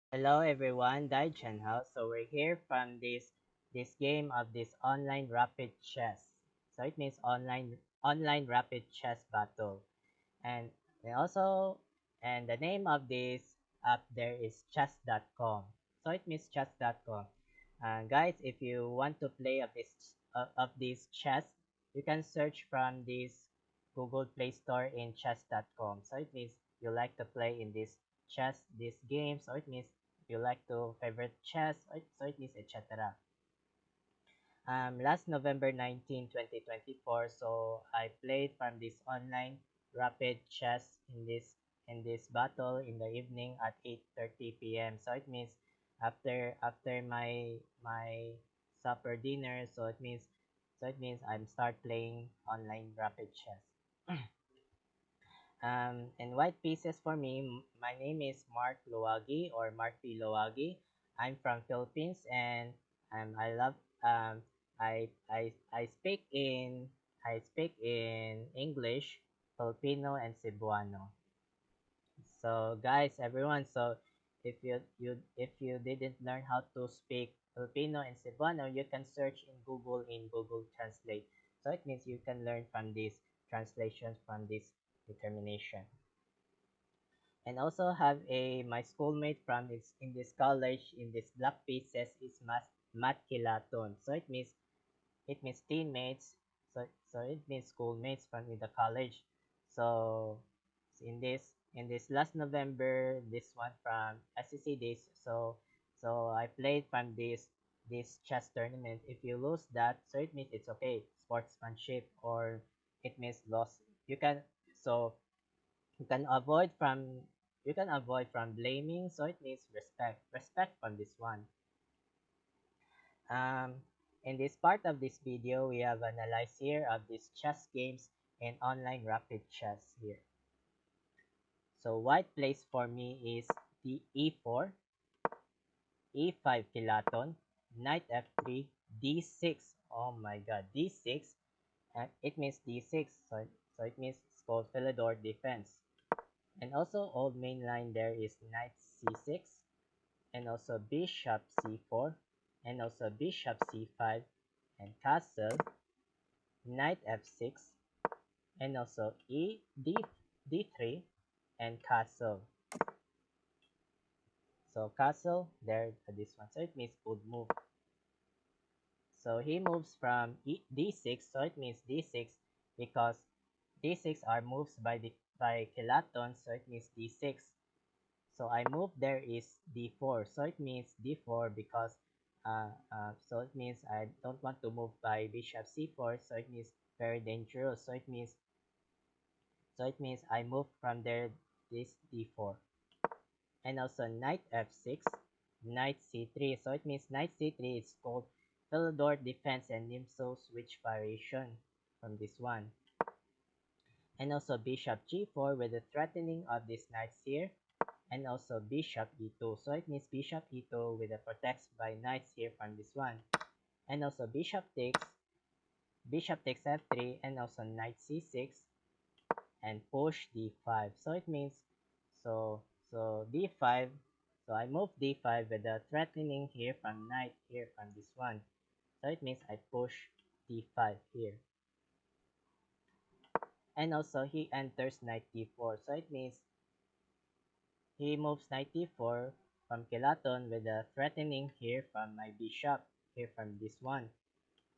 Hello everyone, Dai Chen Hao. So we're here from this game of this online rapid chess. So it means online rapid chess battle. And and also and the name of this app there is chess.com. So it means chess.com. Guys, if you want to play of this chess, you can search from this Google Play Store in chess.com. So it means you like to play in this game. So it means you like to favorite chess. So it means etc. Last November 19, 2024, so I played from this online rapid chess in this battle in the evening at 8:30 p.m. So it means after my supper dinner, so it means I'm start playing online rapid chess. And white pieces for me. My name is Mark Luwagi or Mark P. Luwagi. I'm from Philippines and I love I speak in English, Filipino and Cebuano. So guys, everyone, so if you didn't learn how to speak Filipino and Cebuano, you can search in Google Translate. So it means you can learn from these translations from this determination. And also have a my schoolmate from this in this college in this black pieces is Matt Kilaton. So it means teammates. So it means schoolmates from in the college. So in this last November, this one from SEC days. So I played from this chess tournament. If you lose that, so it means it's okay, sportsmanship, or it means loss. You can so you can avoid from blaming, so it needs respect from this one. um in this part of this video, we have analyzed here of these chess games and online rapid chess here. So white plays for me is the e4, e5 kilaton, knight f3, d6. Oh my god, d6. And it means d6, so it means it's called Philidor defense. And also old main line there is knight c6, and also bishop c4, and also bishop c5, and castle, knight f6, and also d3, and castle. So castle there, this one. So it means good move. So he moves from d6, so it means d6 because d6 are moves by Kilaton, so it means d6. So I move there is d4. So it means d4 because so it means I don't want to move by bishop c4. So it means very dangerous. So it means I move from there this d4. And also knight f6, knight c3. So it means knight c3 is called Philidor defense and Nimzo switch variation from this one. And also bishop g4 with the threatening of these knights here, and also bishop e2. So it means bishop e2 with the protects by knights here from this one. And also bishop takes f3, and also knight c6, and push d5. So it means so d5. So I move d5 with the threatening here from knight here from this one. So it means I push d5 here. And also he enters knight d4. So it means he moves knight d4 from Kilaton with a threatening here from my bishop here from this one.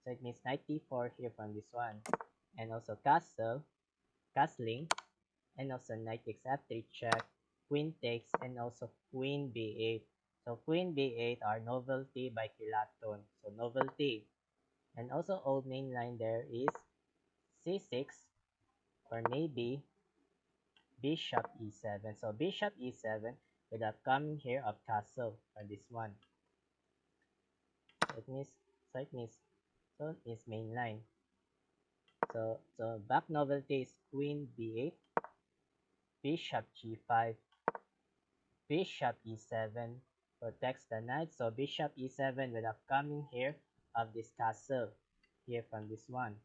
So it means knight d4 here from this one. And also castling, and also knight takes f3 check, queen takes, and also queen b8. So queen b8 are novelty by Kilaton. So novelty. And also old main line there is c6, or maybe bishop e7. So bishop e7 with upcoming here of castle for this one. So it means so it means main line. So back novelty is queen b8, bishop g5, bishop e7 protects the knight. So bishop e7 with upcoming here of this castle here from this one.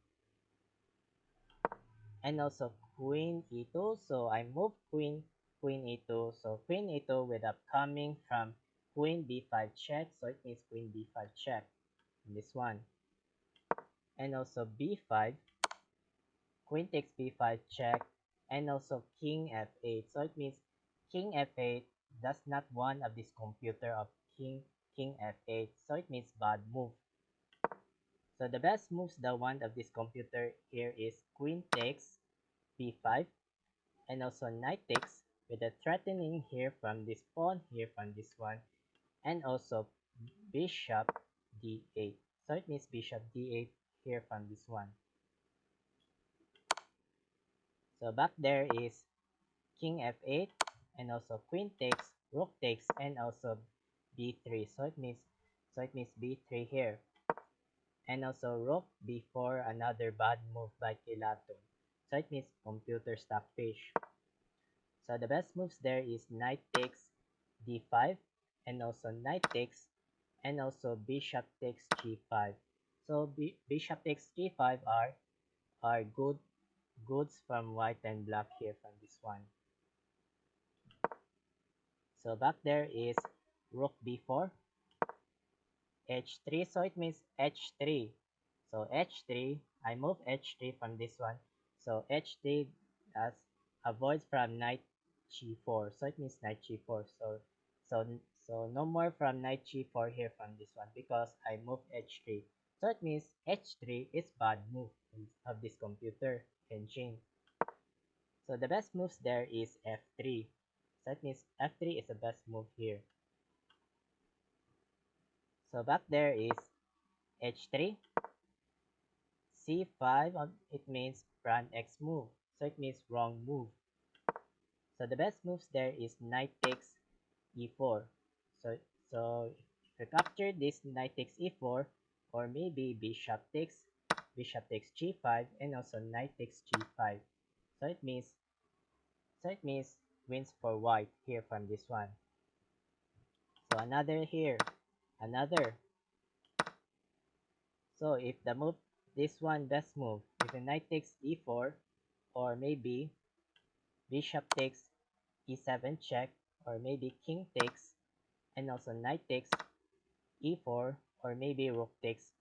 And also queen e2. So I move queen e2. So queen e2 with upcoming from queen b5 check, so it means queen b5 check on this one. And also b5, queen takes b5 check, and also king f8. So it means king f8 does not want of this computer of king f8. So it means bad move. So the best moves the one of this computer here is queen takes b5, and also knight takes with a threatening here from this pawn, here from this one, and also bishop d8. So it means bishop d8 here from this one. So back there is king f8, and also queen takes, rook takes, and also b3. So it means b3 here. And also rook b4, another bad move by Kilato. So it means computer stockfish. So the best moves there is knight takes d5, and also knight takes, and also bishop takes g5. So bishop takes g5 are goods from white and black here from this one. So back there is rook b4, h3, so it means h3. So h3, I move h3 from this one. So h3 as avoids from knight g4. So it means knight g4. So so no more from knight g4 here from this one because I move h3. So it means h3 is bad move of this computer engine. So the best moves there is f3. So that means f3 is the best move here. So back there is h3, c5, it means front x move. So it means wrong move. So the best moves there is knight takes e4. So if you capture this knight takes e4, or maybe bishop takes g5, and also knight takes g5. So it means wins for white here from this one. So another here, another. So if the move, this one best move, if the knight takes e4, or maybe bishop takes e7 check, or maybe king takes, and also knight takes e4, or maybe rook takes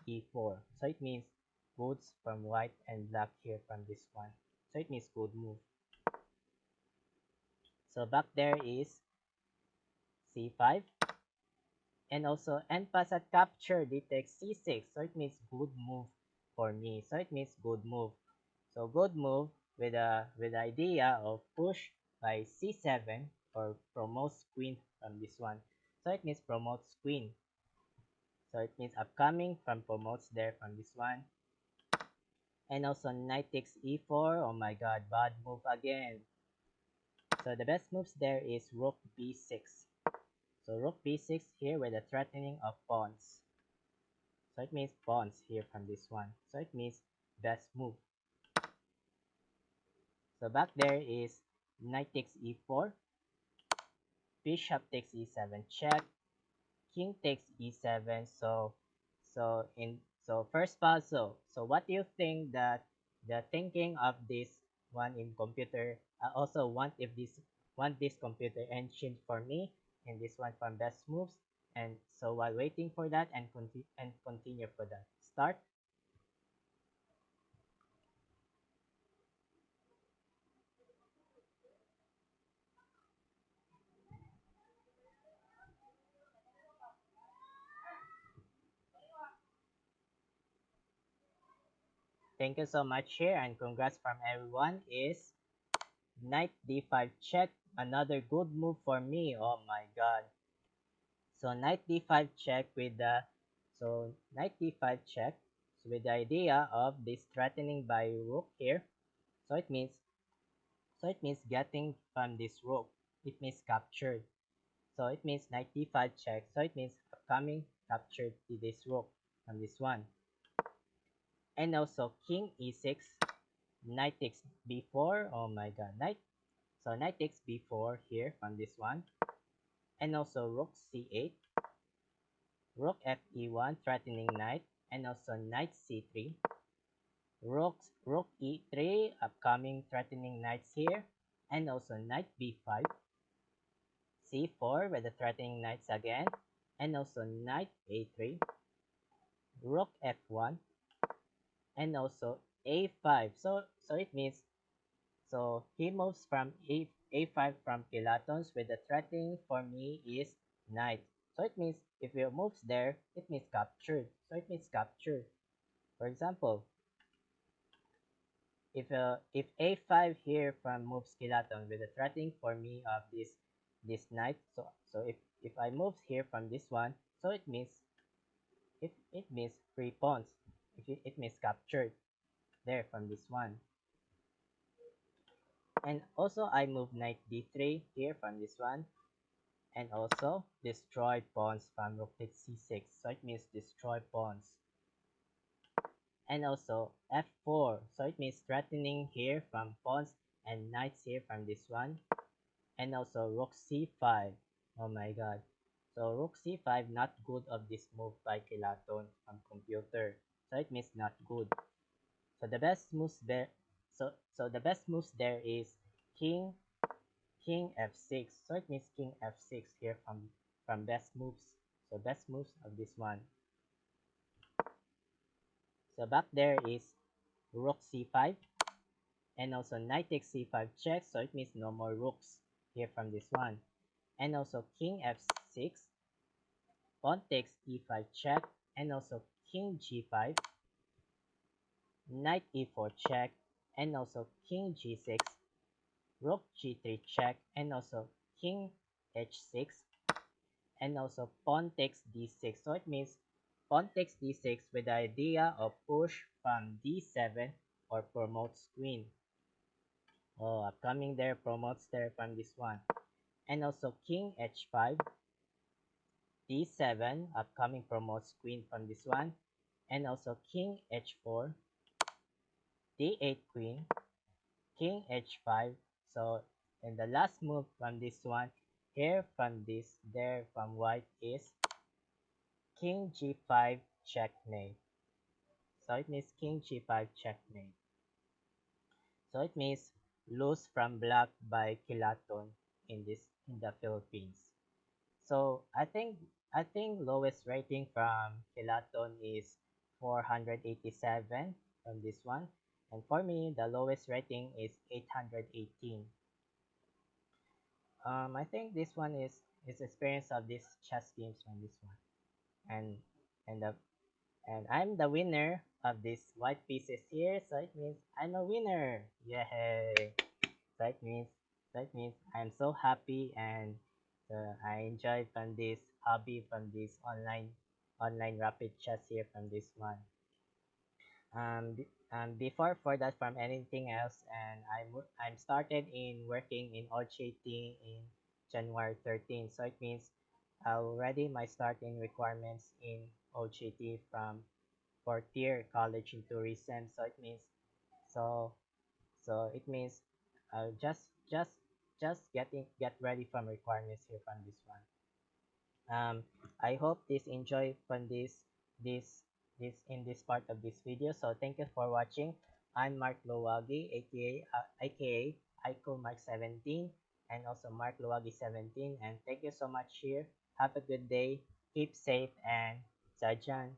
e4. So it means goods from white and black here from this one. So it means good move. So back there is c5, and also end pass at capture d takes c6. So it means good move for me. So it means good move. So good move with the idea of push by c7 or promotes queen from this one. So it means promotes queen. So it means upcoming from promotes there from this one. And also knight takes e4. Oh my god, bad move again. So the best moves there is rook b6. So rook b6 here with the threatening of pawns. So it means pawns here from this one. So it means best move. So back there is knight takes e4, bishop takes e7 check, king takes e7. So first puzzle. So what do you think that the thinking of this one in computer? I also want this computer engine for me, and this one from best moves. And so while waiting for that and continue for that. Start. Thank you so much here, and congrats from everyone is knight d5 check, another good move for me. Oh my god. So knight d5 check with the knight d5 check, so with the idea of this threatening by rook here. So it means getting from this rook. It means captured. So it means knight d5 check. So it means upcoming captured to this rook from this one. And also king e6, knight takes b4. Oh my god, knight takes b4 here from this one. And also rook c8, rook fe1 threatening knight, and also knight c3, rook e3 upcoming threatening knights here, and also knight b5, c4 with the threatening knights again, and also knight a3, rook f1, and also a5. So it means, so he moves from a5 from kilotons with the threatening for me is knight. So it means if he moves there, it means captured. So it means captured. For example, if a5 here from moves kiloton with the threatening for me of this knight, so if I move here from this one, so it means free pawns. It means captured there from this one. And also I move knight d3 here from this one, and also destroy pawns from rook takes c6. So it means destroy pawns. And also f4. So it means threatening here from pawns and knights here from this one. And also rook c5. Oh my god. So rook c5 not good of this move by Kilaton from computer. So it means not good. So the best moves there, so the best moves there is king f6. So it means king f6 here from best moves. So best moves of this one. So back there is rook c5, and also knight takes c5 check. So it means no more rooks here from this one. And also king f6, pawn takes e5 check, and also king g5, knight e4 check, and also king g6, rook g3 check, and also king h6, and also pawn takes d6. So it means pawn takes d6 with the idea of push from d7 or promotes queen. Oh, upcoming there promotes there from this one. And also king h5, d7, upcoming promotes queen from this one. And also king h4, d8 queen, king h5. So, and the last move from this one, here from this, there from white is king g5 checkmate. So it means king g5 checkmate. So it means lose from black by Kilaton in the Philippines. So I think lowest rating from Kilaton is 487 from this one. And for me, the lowest rating is 818. I think this one is experience of this chess games from this one. And and the and I'm the winner of this white pieces here, so it means I'm a winner. Yay! That means I'm so happy, and I enjoy from this hobby, from this online rapid chess here from this one. Before for that from anything else, and I'm started in working in OJT in January 13. So it means already my starting requirements in OJT from fourth year college in tourism. So it means so it means just get ready from requirements here from this one. I hope this enjoy from this in this part of this video. So thank you for watching. I'm Mark Lowagi, aka Aiko Mark 17, and also Mark Lowagi 17. And thank you so much here. Have a good day. Keep safe and Zajan.